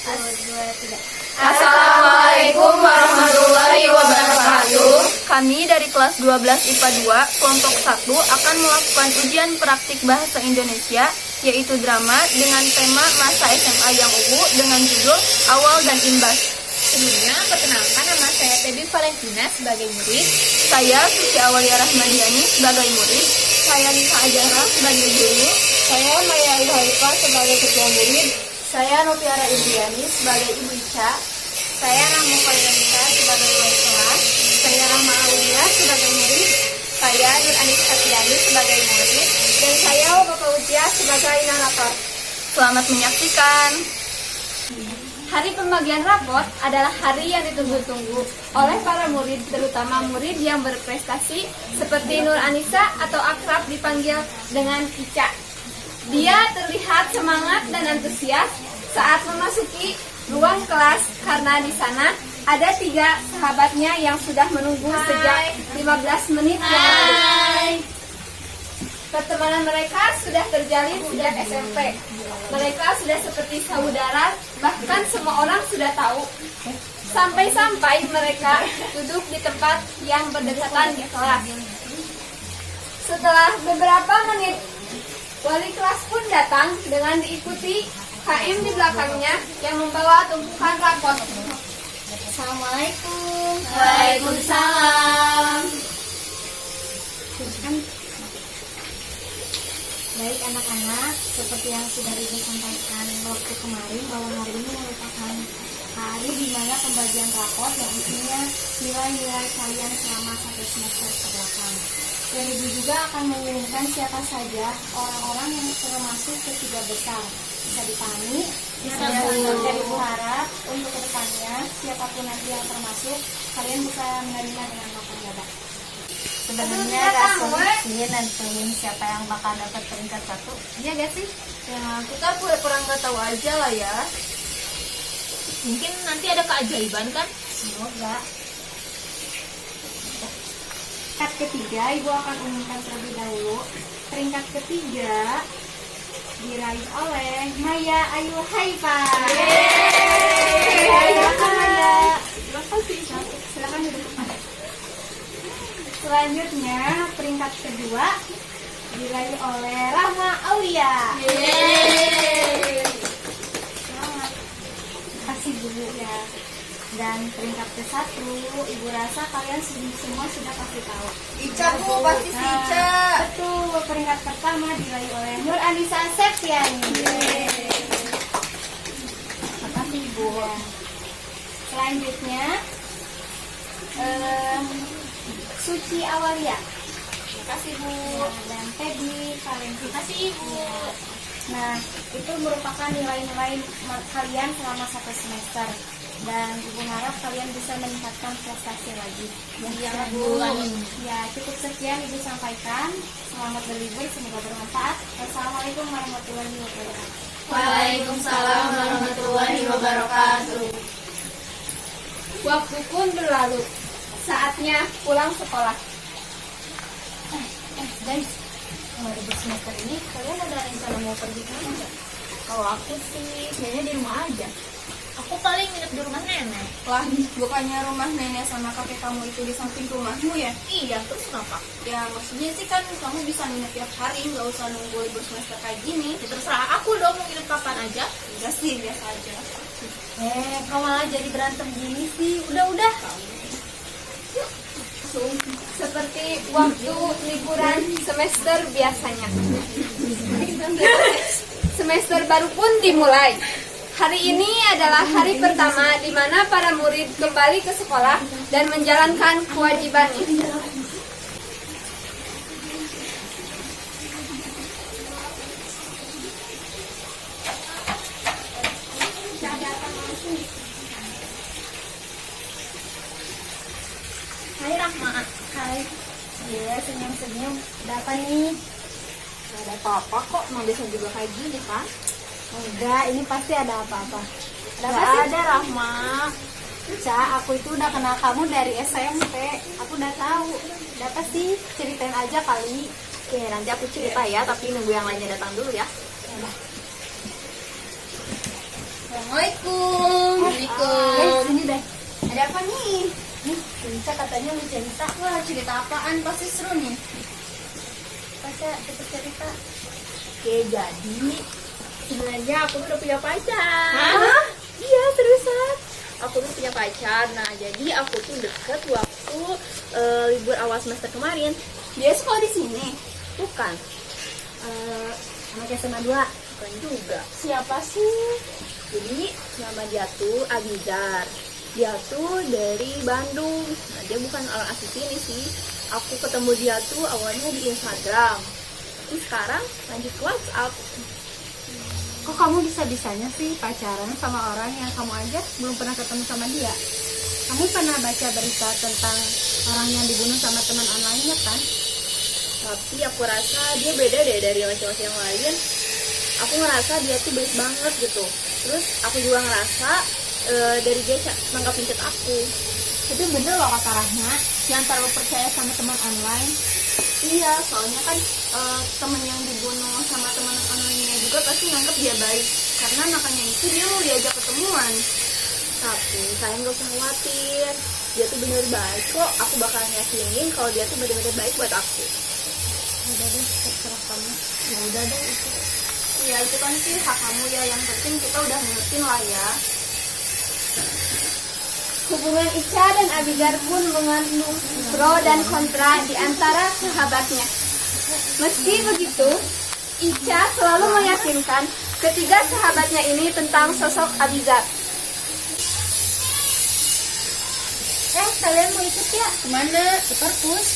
Assalamualaikum warahmatullahi wabarakatuh. Kami dari kelas 12 IPA 2, kelompok 1 akan melakukan ujian praktik bahasa Indonesia, yaitu drama dengan tema masa SMA yang ungu dengan judul Awal dan Imbas. Sebelumnya, perkenalkan nama saya Tebi Valentina sebagai murid. Saya Suci Awalia Rahmadiani sebagai murid. Saya Nisa Ajara sebagai guru. Saya Maya Ilhaifah sebagai ketua murid. Saya Noviara Indriani sebagai ibu Ica. Saya Rahma Fairanisa sebagai wali kelas. Saya Rahma Aulia sebagai murid. Saya Nur Anis Satiani sebagai murid. Dan saya Bapak Ujia sebagai narator. Selamat menyaksikan. Hari pembagian raport adalah hari yang ditunggu-tunggu oleh para murid, terutama murid yang berprestasi seperti Nur Anissa atau akrab dipanggil dengan Ica. Dia terlihat semangat dan antusias saat memasuki ruang kelas karena di sana ada 3 sahabatnya yang sudah menunggu sejak 15 menit yang lalu. Pertemanan mereka sudah terjalin sejak SMP. Mereka sudah seperti saudara, bahkan semua orang sudah tahu. Sampai-sampai mereka duduk di tempat yang berdekatan di kelas. Setelah beberapa menit, wali kelas pun datang dengan diikuti KM di belakangnya yang membawa tumpukan rapor. Assalamualaikum. Waalaikumsalam. Baik anak-anak, seperti yang sudah Ibu sampaikan waktu kemarin bahwa hari ini merupakan hari di mana pembagian rapor yang isinya nilai-nilai kalian selama 1 semester ke belakang. Dan Ibu juga akan mengumumkan siapa saja orang-orang yang termasuk ke 3 besar. Bisa dipahami? Dan Ibu harap untuk kedepannya siapapun nanti yang termasuk, kalian bisa menerima dengan lapang dada. Sebenarnya gak sulit sih nentuin siapa yang bakal dapat peringkat 1. Iya gak sih? Ya, kita pura-pura nggak tahu aja lah ya. Mungkin nanti ada keajaiban kan? Semoga. Peringkat ketiga, Ibu akan umumkan terlebih dahulu. Peringkat ketiga diraih oleh Maya Ayu Haifa. Silakan Maya. Silakan duduk. Selanjutnya, peringkat kedua diraih oleh Rahma Aulia. Selamat. Kasih dulu ya. Dan peringkat ke-1, Ibu rasa kalian semua sudah pasti tahu. Ica Bu, pasti si Ica. Betul, peringkat pertama diraih oleh Nur Anissa Septiani. Makasih Ibu. Ya. Selanjutnya, Suci Awalia. Makasih Bu. Dan Tebi Valentina. Makasih Ibu. Nah, itu merupakan nilai-nilai kalian selama 1 semester. Dan Ibu harap kalian bisa meningkatkan prestasi lagi. Iya Bu. Ya, cukup sekian Ibu sampaikan. Selamat berlibur, semoga bermanfaat. Wassalamualaikum warahmatullahi wabarakatuh. Waalaikumsalam warahmatullahi wabarakatuh. Waktu pun berlalu. Saatnya pulang sekolah. Guys, mulai semester ini kalian ada rencana mau pergi kemana nggak? Kalau aku sih kayaknya di rumah aja. Aku paling nginep di rumah nenek. Lah, bukannya rumah nenek sama kakek kamu itu di samping rumahmu ya? Iya, terus kenapa? Ya maksudnya sih kan kamu bisa nginep tiap hari, nggak usah nunggu libur semester kayak gini. Ya, terserah aku dong mau nginep kapan aja. Udah sih, biasa aja. Kau malah jadi berantem gini sih. Udah. Seperti waktu liburan semester biasanya. Semester baru pun dimulai. Hari ini adalah hari pertama di mana para murid kembali ke sekolah dan menjalankan kewajibannya. Hai Rahma. Hai. Iya, senyum-senyum. Ada apa nih? Gak ada apa-apa kok, emang biasa juga kayak gini kan? Enggak, ini pasti ada apa-apa. Ada apa Gak sih? ada Rahma. Ca, aku itu udah kenal kamu dari SMP. Aku udah tahu. Ada apa sih? Ceritain aja kali. Oke, nanti aku cerita ya, tapi nunggu yang lainnya datang dulu ya. Udah. Assalamualaikum. Assalamualaikum. Sini deh. Ada apa nih? Nih, Ica katanya mau cerita. Wah, cerita apaan? Pasti seru nih. Masa kita cerita? Oke, jadi sebenarnya aku tuh udah punya pacar. Hah? Iya, seriusan. Aku tuh punya pacar. Nah, jadi aku tuh deket waktu libur awal semester kemarin. Dia sekolah di sini. Bukan, Anak SMA 2. bukan juga. Siapa sih? Jadi nama dia tuh Abizar. Dia tuh dari Bandung. Nah, dia bukan orang asli sini sih. Aku ketemu dia tuh awalnya di Instagram. Terus sekarang lanjut ke WhatsApp. Kok kamu bisa-bisanya sih pacaran sama orang yang kamu aja belum pernah ketemu sama dia? Kamu pernah baca berita tentang orang yang dibunuh sama teman online-nya kan? Tapi aku rasa dia beda deh dari laki-laki yang lain. Aku ngerasa dia tuh baik banget gitu. Terus aku juga ngerasa dari dia nanggapin chat aku. Itu bener loh kata Rahma, jangan terlalu percaya sama teman online. Iya, soalnya kan temen yang dibunuh sama teman online-nya juga pasti nganggap dia baik. Karena makanya itu dia mau diajak ketemuan. Tapi kalian gak usah khawatir. Dia tuh bener baik kok. Aku bakalan yakinin kalau dia tuh bener-bener baik buat aku. Udah deh, terserah kamu. Ya udah deh itu. Ya itu kan sih hak kamu ya. Yang penting kita udah ngertiin lah ya. Hubungan Ica dan Abizar pun mengandung pro dan kontra di antara sahabatnya. Meski begitu, Ica selalu meyakinkan ketiga sahabatnya ini tentang sosok Abizar. Kalian mau ikut ya? Kemana? Ke perpus.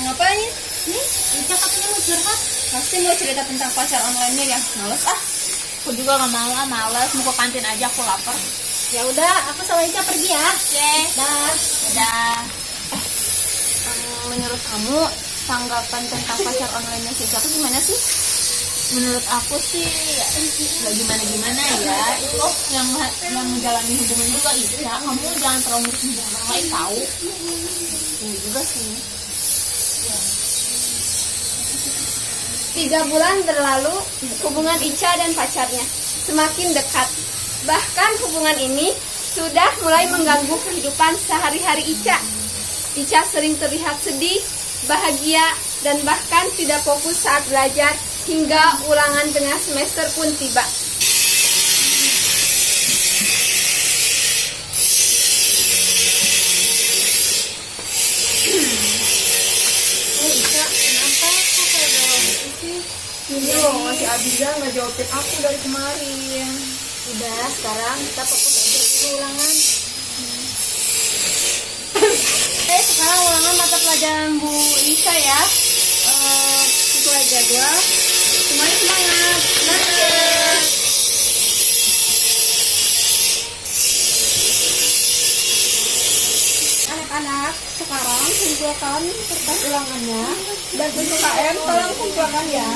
Ngapain? Nih, Ica katanya mau curhat. Pasti mau cerita tentang pacar online-nya ya. Males ah. Aku juga gak mau, males. Mau ke kantin aja, aku lapar. Ya udah, aku sama Ica pergi ya. Oke. Dah. Dadah. Menurut kamu, tanggapan tentang pacar online-nya si Ica tuh gimana sih? Menurut aku sih, ya, gak gimana-gimana ya. Itu loh yang menjalani hubungan juga Ica. Kamu jangan terlalu ngurus hubungan orang lain, tahu. Ini juga sih. 3 bulan berlalu, hubungan Ica dan pacarnya semakin dekat. Bahkan hubungan ini sudah mulai mengganggu kehidupan sehari-hari Ica. Ica sering terlihat sedih, bahagia, dan bahkan tidak fokus saat belajar hingga ulangan tengah semester pun tiba. Ica, kenapa? Kok kayak galau gitu sih? Ini loh, si Abiza nggak jawabin aku dari kemarin. Udah, sekarang kita fokus aja dulu ulangan. Sekarang ulangan mata pelajaran Bu Lisa ya. Sesuai jadwal. Semuanya semangat. Semangat. Anak-anak, sekarang kumpulkan kertas ulangannya dan untuk KM tolong kumpulkan ya.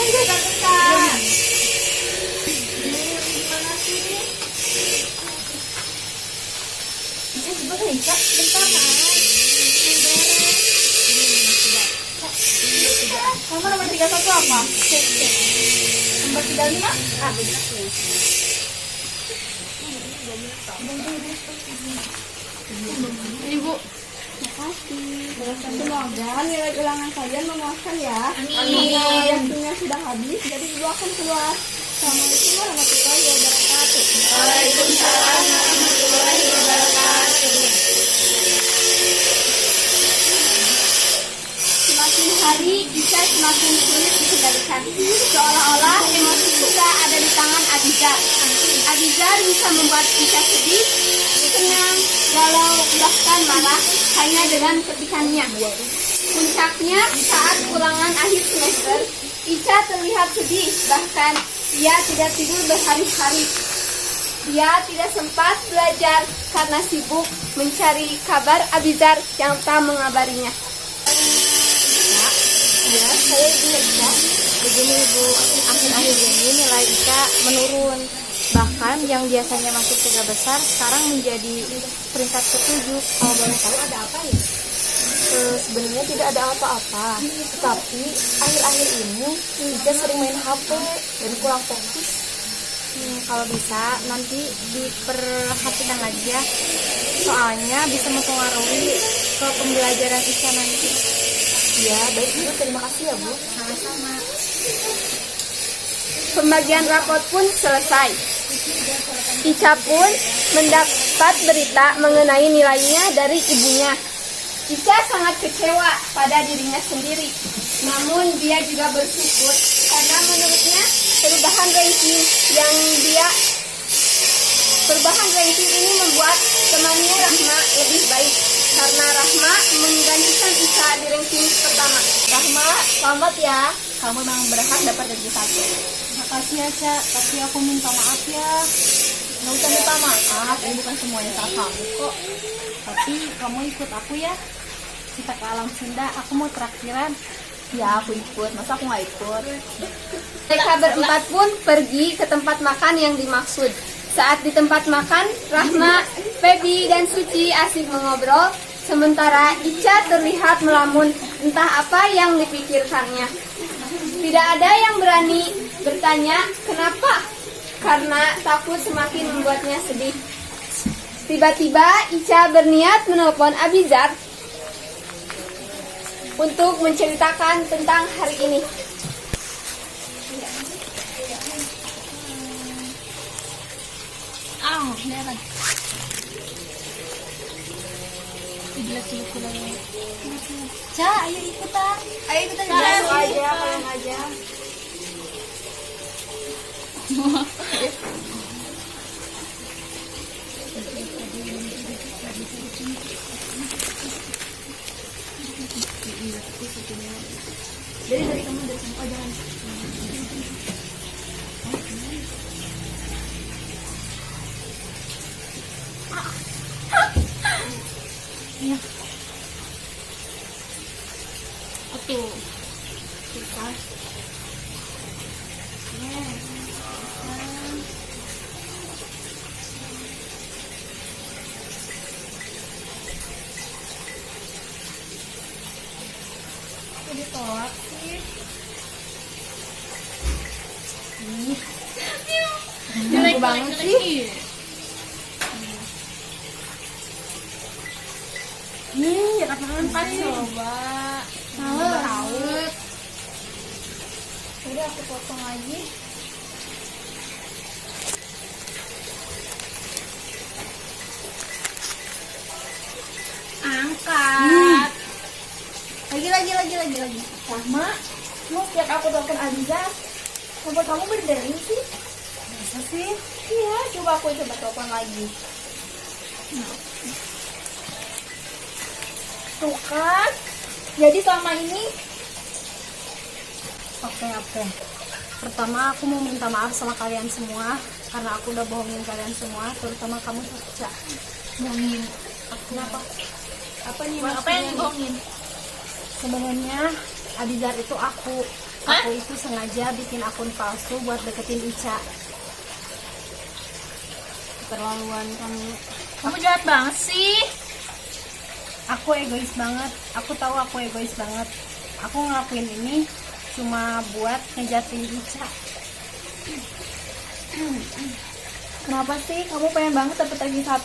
Dekat-dekat. Gimana sih? Bentar kamu nomor 31 apa? Nomor 35? Ini Bu. Makasih. Semoga nilai ulangan kalian memuaskan ya. Amin. Waktunya sudah habis, jadi Ibu akan keluar. Assalamualaikum warahmatullahi wabarakatuh. Waalaikumsalam warahmatullahi wabarakatuh. Semakin hari Ica semakin sulit dikendalikan. Seolah-olah emosi Ica ada di tangan Abizar. Abizar bisa membuat Ica sedih, senang, galau, bahkan marah hanya dengan ketikannya. Puncaknya saat ulangan akhir semester, Ica terlihat sedih, bahkan ia tidak tidur berhari-hari. Ia tidak sempat belajar karena sibuk mencari kabar Abizar yang tak mengabarinya. Ya, saya Ibu Ica. Begini Ibu, akhir-akhir ini nilai Ica menurun. Bahkan yang biasanya masuk 3 besar sekarang menjadi peringkat ke-7. Kalau boleh tahu ada apa ya? Sebenarnya tidak ada apa-apa, tetapi akhir-akhir ini Ica sering main HP dan kurang fokus. Kalau bisa nanti diperhatikan lagi ya, soalnya bisa mempengaruhi ke pembelajaran Ica nanti. Ya, baik Bu, terima kasih ya Bu. Sama-sama. Pembagian rapot pun selesai. Ica pun mendapat berita mengenai nilainya dari ibunya. Ica sangat kecewa pada dirinya sendiri. Namun dia juga bersyukur karena menurutnya perubahan ranking ini membuat temannya Rahma lebih baik. Karena Rahma menggantikan Ica di ranking pertama. Rahma, selamat ya. Kamu memang berhak dapat ranking 1. Makasih ya, Ca, tapi aku minta maaf ya. Nggak usah minta maaf, ini bukan semuanya salah kamu kok. Tapi kamu ikut aku ya. Kita ke alam Sunda, aku mau traktiran. Ya, aku ikut. Masa aku nggak ikut? Mereka berempat pun pergi ke tempat makan yang dimaksud. Saat di tempat makan, Rahma, Feby, dan Suci asik mengobrol, sementara Ica terlihat melamun entah apa yang dipikirkannya. Tidak ada yang berani bertanya kenapa, karena takut semakin membuatnya sedih. Tiba-tiba Ica berniat menelpon Abizar untuk menceritakan tentang hari ini. Lihat. Jelas dulu kulanya. Ca, ayo ikutan. Ayo kita jalan aja, kalian aja. Dari kamu oh jangan. Ya. Oke. Kita. Ditolak sih. Jelek banget sih. Apaan coba? Tahu. Udah aku potong lagi. Angkat. Lagi. Rahma, lu setiap aku telepon Aziza, nomor kamu berdering sih? Masa sih? Iya, coba telepon lagi. Tuh kan, jadi selama ini Oke. Pertama aku mau minta maaf sama kalian semua karena aku udah bohongin kalian semua, terutama kamu Ca. Bohongin. Kenapa? Apa nih? Apa yang dibohongin? Sebenarnya Abizar itu aku. Aku itu sengaja bikin akun palsu buat deketin Ica. Keterlaluan kamu. Kamu jahat banget sih. Aku egois banget. Aku tahu aku egois banget. Aku ngelakuin ini cuma buat ngejatin Ica. kenapa sih kamu pengen banget dapet ranking 1?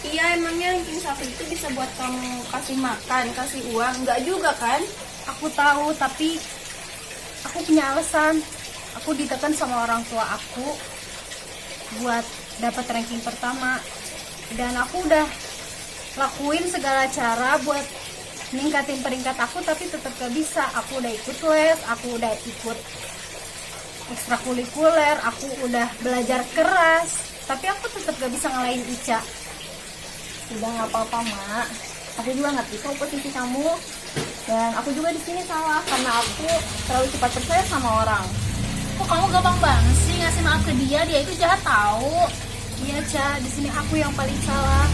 Iya, emangnya ranking 1 itu bisa buat kamu kasih makan, kasih uang? Enggak juga kan? Aku tahu, tapi aku punya alasan. Aku ditekan sama orang tua aku buat dapat ranking pertama, dan aku udah lakuin segala cara buat ningkatin peringkat aku, tapi tetap gak bisa. Aku udah ikut les, aku udah ikut ekstrakurikuler, aku udah belajar keras, tapi aku tetap gak bisa ngalahin Ica. Udah nggak apa-apa, Mak. Aku juga ngerti kok posisi kamu. Dan aku juga di sini salah karena aku terlalu cepat percaya sama orang. Kok kamu gampang banget sih ngasih maaf ke dia? Dia itu jahat tahu. Iya, Ca, di sini aku yang paling salah.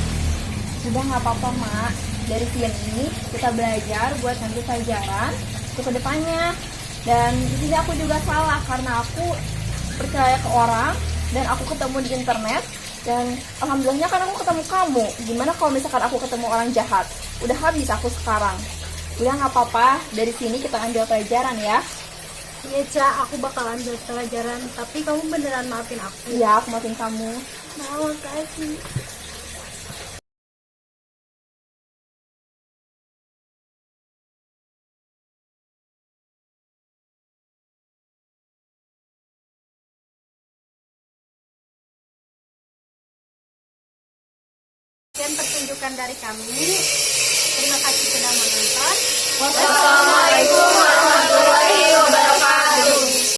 Udah nggak apa-apa, Mak. Dari film ini kita belajar buat ngambil pelajaran untuk kedepannya. Dan di sini aku juga salah karena aku percaya ke orang dan aku ketemu di internet Dan alhamdulillahnya kan aku ketemu kamu. Gimana kalau misalkan aku ketemu orang jahat? Udah habis aku sekarang. Udah nggak apa-apa, dari sini kita ambil pelajaran ya. Iya, Ca, aku bakal ambil pelajaran, tapi kamu beneran maafin aku. Iya, aku maafin kamu. Makasih. Sekian pertunjukan dari kami. Terima kasih sudah menonton. Wassalamualaikum